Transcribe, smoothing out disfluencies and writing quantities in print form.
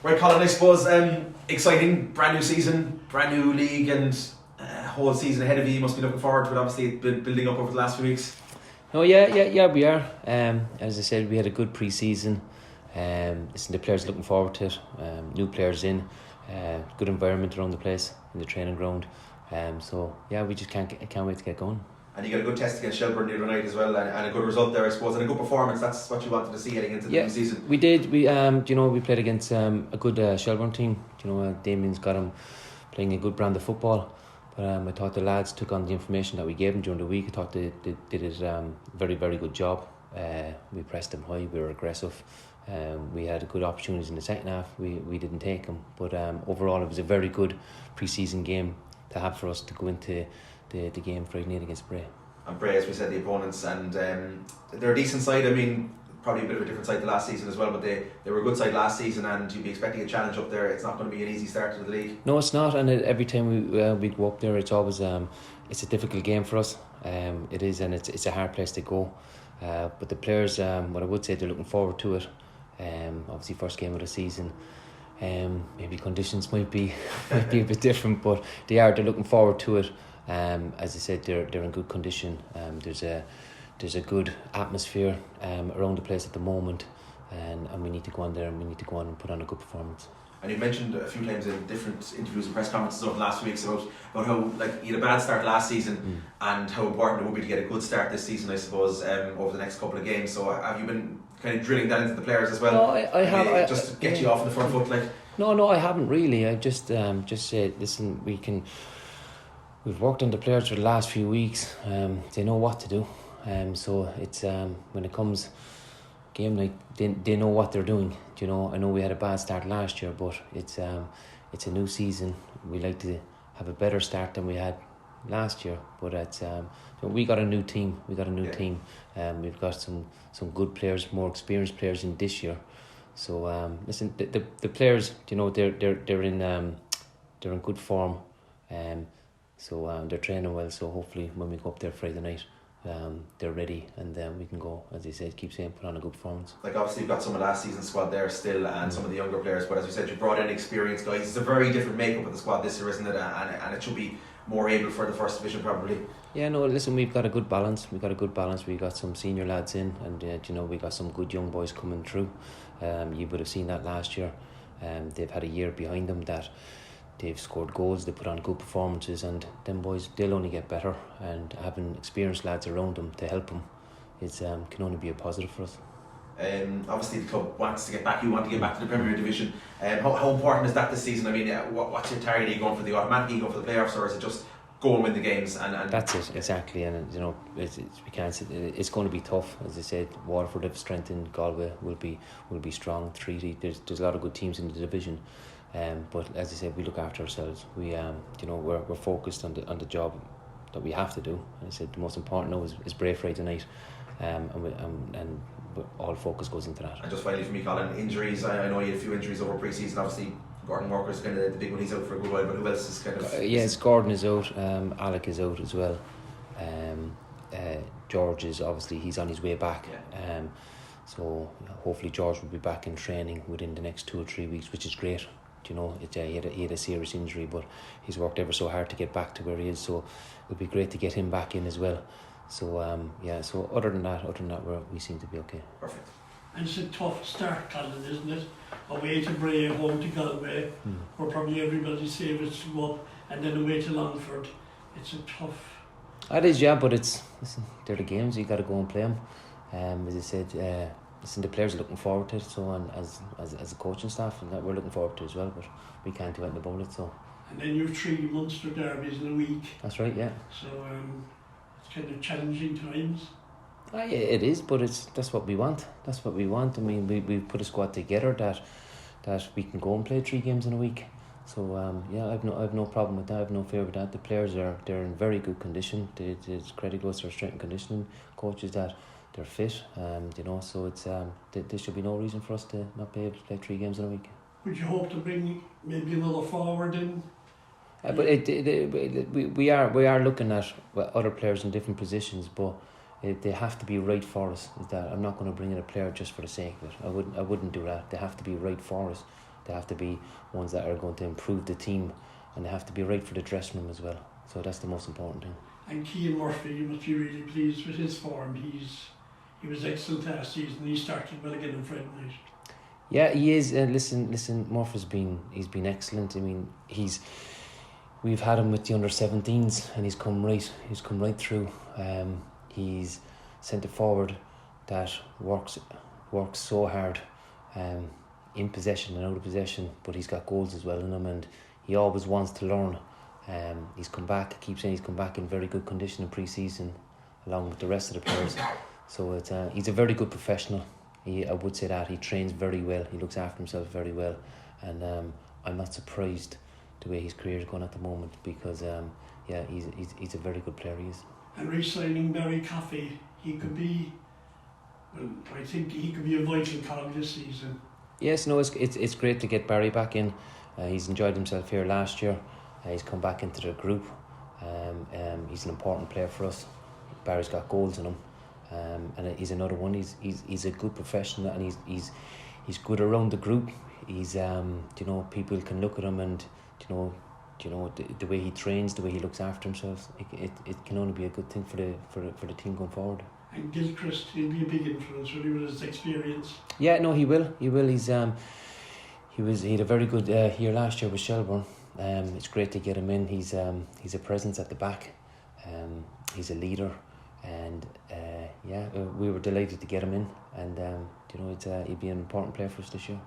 Right, Colin, I suppose exciting, brand new season, brand new league, and whole season ahead of you. You must be looking forward to it. Obviously, it's been building up over the last few weeks. Oh yeah, we are. As I said, we had a good pre-season. The players are looking forward to it. New players in, good environment around the place in the training ground. So yeah, we just can't wait to get going. And you got a good test against Shelburne the other night as well, and a good result there, I suppose, and a good performance. That's what you wanted to see heading into the new season. We did. We played against a good Shelburne team. Damien's got him playing a good brand of football. But I thought the lads took on the information that we gave them during the week. I thought they did a very, very good job. We pressed them high. We were aggressive. We had good opportunities in the second half. We didn't take them. But overall, it was a very good pre-season game to have for us to go into the game Friday night against Bray. And Bray, as we said, the opponents, and they're a decent side. I mean, probably a bit of a different side to last season as well, but they were a good side last season, and you'd be expecting a challenge up there. It's not going to be an easy start to the league. No, it's not, and every time we go up there, it's always it's a difficult game for us. It is, and it's a hard place to go. But the players, what I would say, they're looking forward to it. Obviously, first game of the season. Maybe conditions might be a bit different, but they're looking forward to it. As I said, they're in good condition. There's a good atmosphere around the place at the moment, and we need to go on there and we need to go on and put on a good performance. And you mentioned a few times in different interviews and press conferences over the last few weeks about how you had a bad start last season and how important it would be to get a good start this season, I suppose, over the next couple of games. So have you been kind of drilling that into the players as well? No, I have. Just to get you off on the front foot, like. No, I haven't really. I just said, listen, we've worked on the players for the last few weeks. They know what to do. So it's when it comes game night, they know what they're doing. I know we had a bad start last year, but it's a new season. We like to have a better start than we had last year. But it's we got a new team. We've got some good players, more experienced players in this year. So listen, the players, they're in good form. So they're training well. So hopefully when we go up there Friday night, they're ready, and then we can go, as I said, keep saying, put on a good performance. Like, obviously you've got some of last season's squad there still, and some of the younger players, but as you said, you brought in experienced guys. It's a very different makeup of the squad this year, isn't it? And it should be more able for the first division probably. Yeah, no, listen, we've got a good balance. We've got some senior lads in, and we got some good young boys coming through. You would have seen that last year. They've had a year behind them that they've scored goals, they put on good performances, and them boys, they'll only get better, and having experienced lads around them to help them can only be a positive for us. Obviously the club wants to get back, you want to get back to the Premier Division. How important is that this season? I mean, what's your target? Are you going for the automatic, are you going for the playoffs, or is it just go and win the games? And that's it, exactly. And we can't. It's going to be tough, as I said. Waterford have strengthened, Galway will be strong. Treaty, there's a lot of good teams in the division. But as I said, we look after ourselves. We're focused on the job that we have to do. As I said, the most important now is Bray Friday night, and all focus goes into that. And just finally for me, Colin, injuries. I know you had a few injuries over pre-season. Obviously, Gordon Walker's kind of the big one. He's out for a good while. But who else is kind of? Yes, Gordon is out. Alec is out as well. George is obviously he's on his way back. Yeah. So hopefully George will be back in training within the next 2 or 3 weeks, which is great. He had a serious injury, but he's worked ever so hard to get back to where he is. So it would be great to get him back in as well. So So other than that, we seem to be okay. Perfect. And it's a tough start, Colin, isn't it? Away to Bray, home to Galway, where probably everybody's favourites to go up, and then away to Longford. It's a tough. It is, yeah, but they're the games. You got to go and play them. As I said, the players are looking forward to it. So, and as a coaching staff, and that we're looking forward to it as well. But we can't do anything about it. So. And then you've 3 Munster derbies in a week. That's right, yeah. So it's kind of challenging times. Yeah, it is, but that's what we want. That's what we want. I mean, we've put a squad together that we can go and play 3 games in a week. So I've no problem with that. I've no fear with that. The players they're in very good condition. It's credit goes to our strength and conditioning coaches that they're fit. So it's there should be no reason for us to not be able to play 3 games in a week. Would you hope to bring maybe another forward in? But we are looking at other players in different positions, but they have to be right for us. I'm not going to bring in a player just for the sake of it. I wouldn't do that. They have to be right for us. They have to be ones that are going to improve the team, and they have to be right for the dressing room as well. So that's the most important thing. And Keane Murphy, you must be really pleased with his form. He was excellent last season. He started well again on Friday night. Yeah, he is. Listen, Murphy's he's been excellent. I mean, we've had him with the under-17s, and he's come right through. He's centre forward that works so hard, in possession and out of possession, but he's got goals as well in him, and he always wants to learn. He's come back. I keep saying he's come back in very good condition in pre-season, along with the rest of the players. So he's a very good professional. I would say that he trains very well. He looks after himself very well, and I'm not surprised the way his career is going at the moment, because he's a very good player. He is. And re-signing Barry Coffey, I think he could be a vital cog this season. Yes, no, it's great to get Barry back in. He's enjoyed himself here last year. He's come back into the group. He's an important player for us. Barry's got goals in him. And he's another one. He's a good professional, and he's good around the group. He's people can look at him, and the way he trains, the way he looks after himself. It can only be a good thing for the team going forward. And Gilchrist, he'll be a big influence really with his experience. Yeah, no, he will. He had a very good year last year with Shelbourne. It's great to get him in. He's a presence at the back. He's a leader. And we were delighted to get him in, and he'll be an important player for us this year.